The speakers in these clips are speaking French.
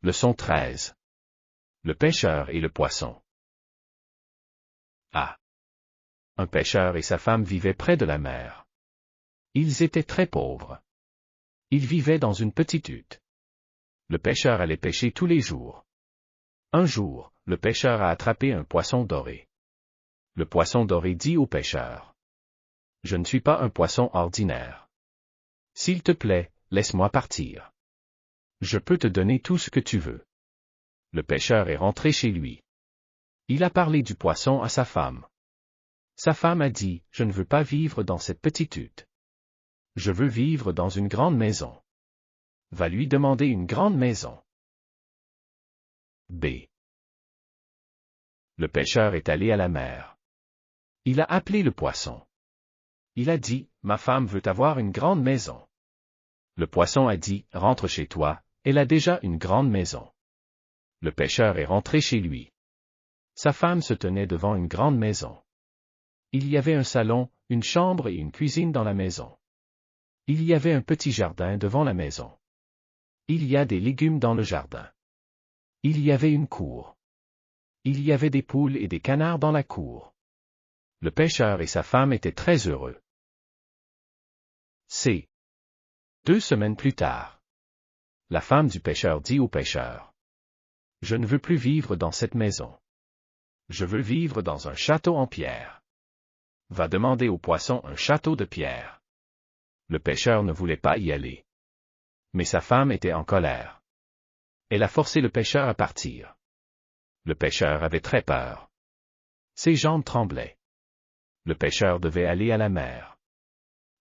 Leçon 13. Le pêcheur et le poisson. Ah. Un pêcheur et sa femme vivaient près de la mer. Ils étaient très pauvres. Ils vivaient dans une petite hutte. Le pêcheur allait pêcher tous les jours. Un jour, le pêcheur a attrapé un poisson doré. Le poisson doré dit au pêcheur: « Je ne suis pas un poisson ordinaire. S'il te plaît, laisse-moi partir. Je peux te donner tout ce que tu veux. » Le pêcheur est rentré chez lui. Il a parlé du poisson à sa femme. Sa femme a dit: « Je ne veux pas vivre dans cette petite hutte. Je veux vivre dans une grande maison. » Va lui demander une grande maison. B. Le pêcheur est allé à la mer. Il a appelé le poisson. Il a dit: « Ma femme veut avoir une grande maison. » Le poisson a dit: « Rentre chez toi, elle a déjà une grande maison. » Le pêcheur est rentré chez lui. Sa femme se tenait devant une grande maison. Il y avait un salon, une chambre et une cuisine dans la maison. Il y avait un petit jardin devant la maison. Il y a des légumes dans le jardin. Il y avait une cour. Il y avait des poules et des canards dans la cour. Le pêcheur et sa femme étaient très heureux. C. 2 semaines plus tard. La femme du pêcheur dit au pêcheur: « Je ne veux plus vivre dans cette maison. Je veux vivre dans un château en pierre. Va demander au poisson un château de pierre. » Le pêcheur ne voulait pas y aller. Mais sa femme était en colère. Elle a forcé le pêcheur à partir. Le pêcheur avait très peur. Ses jambes tremblaient. Le pêcheur devait aller à la mer.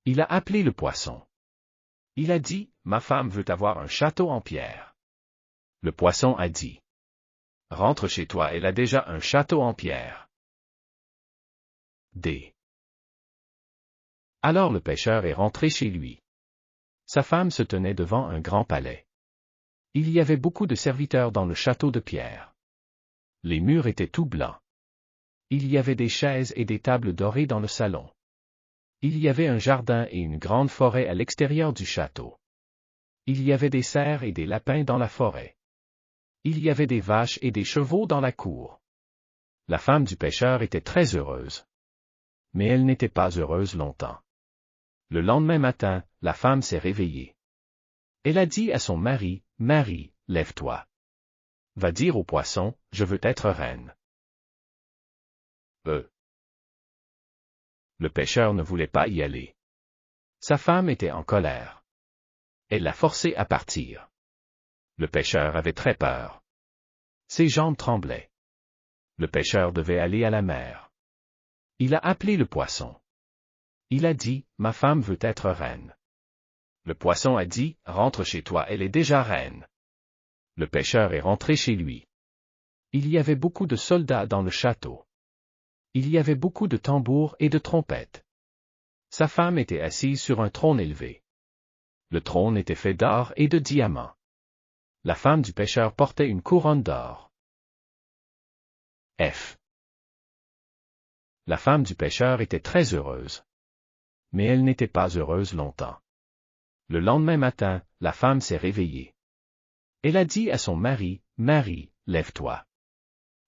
Il a appelé le poisson. Il a dit: « Ma femme veut avoir un château en pierre. » Le poisson a dit: « Rentre chez toi, elle a déjà un château en pierre. » D. Alors le pêcheur est rentré chez lui. Sa femme se tenait devant un grand palais. Il y avait beaucoup de serviteurs dans le château de pierre. Les murs étaient tout blancs. Il y avait des chaises et des tables dorées dans le salon. Il y avait un jardin et une grande forêt à l'extérieur du château. Il y avait des cerfs et des lapins dans la forêt. Il y avait des vaches et des chevaux dans la cour. La femme du pêcheur était très heureuse. Mais elle n'était pas heureuse longtemps. Le lendemain matin, la femme s'est réveillée. Elle a dit à son mari: « Mari, lève-toi. Va dire au poisson: je veux être reine. » Le pêcheur ne voulait pas y aller. Sa femme était en colère. Elle l'a forcé à partir. Le pêcheur avait très peur. Ses jambes tremblaient. Le pêcheur devait aller à la mer. Il a appelé le poisson. Il a dit: « Ma femme veut être reine. » Le poisson a dit: « Rentre chez toi, elle est déjà reine. » Le pêcheur est rentré chez lui. Il y avait beaucoup de soldats dans le château. Il y avait beaucoup de tambours et de trompettes. Sa femme était assise sur un trône élevé. Le trône était fait d'or et de diamants. La femme du pêcheur portait une couronne d'or. F. La femme du pêcheur était très heureuse. Mais elle n'était pas heureuse longtemps. Le lendemain matin, la femme s'est réveillée. Elle a dit à son mari: « Mari, lève-toi.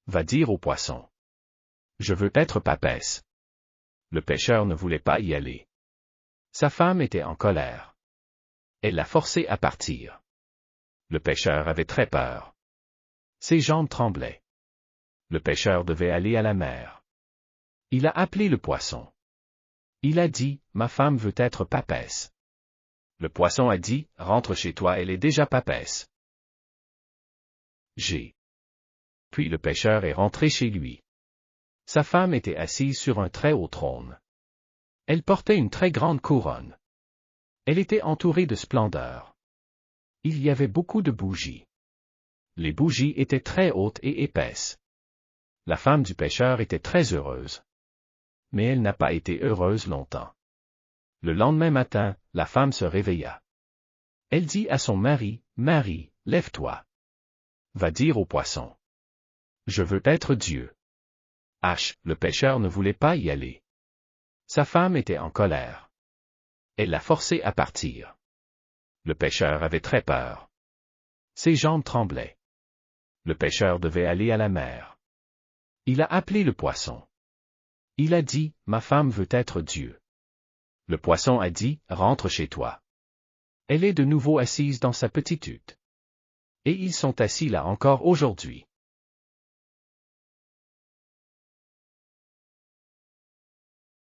Va dire au poisson: je veux être papesse. » Le pêcheur ne voulait pas y aller. Sa femme était en colère. Elle l'a forcé à partir. Le pêcheur avait très peur. Ses jambes tremblaient. Le pêcheur devait aller à la mer. Il a appelé le poisson. Il a dit: « Ma femme veut être papesse. » Le poisson a dit: « Rentre chez toi, elle est déjà papesse. » G. Puis le pêcheur est rentré chez lui. Sa femme était assise sur un très haut trône. Elle portait une très grande couronne. Elle était entourée de splendeur. Il y avait beaucoup de bougies. Les bougies étaient très hautes et épaisses. La femme du pêcheur était très heureuse. Mais elle n'a pas été heureuse longtemps. Le lendemain matin, la femme se réveilla. Elle dit à son mari: « Mari, lève-toi. Va dire au poisson: je veux être Dieu. » H. Le pêcheur ne voulait pas y aller. Sa femme était en colère. Elle l'a forcé à partir. Le pêcheur avait très peur. Ses jambes tremblaient. Le pêcheur devait aller à la mer. Il a appelé le poisson. Il a dit, ma femme veut être Dieu. Le poisson a dit, rentre chez toi. Elle est de nouveau assise dans sa petite hutte. Et ils sont assis là encore aujourd'hui.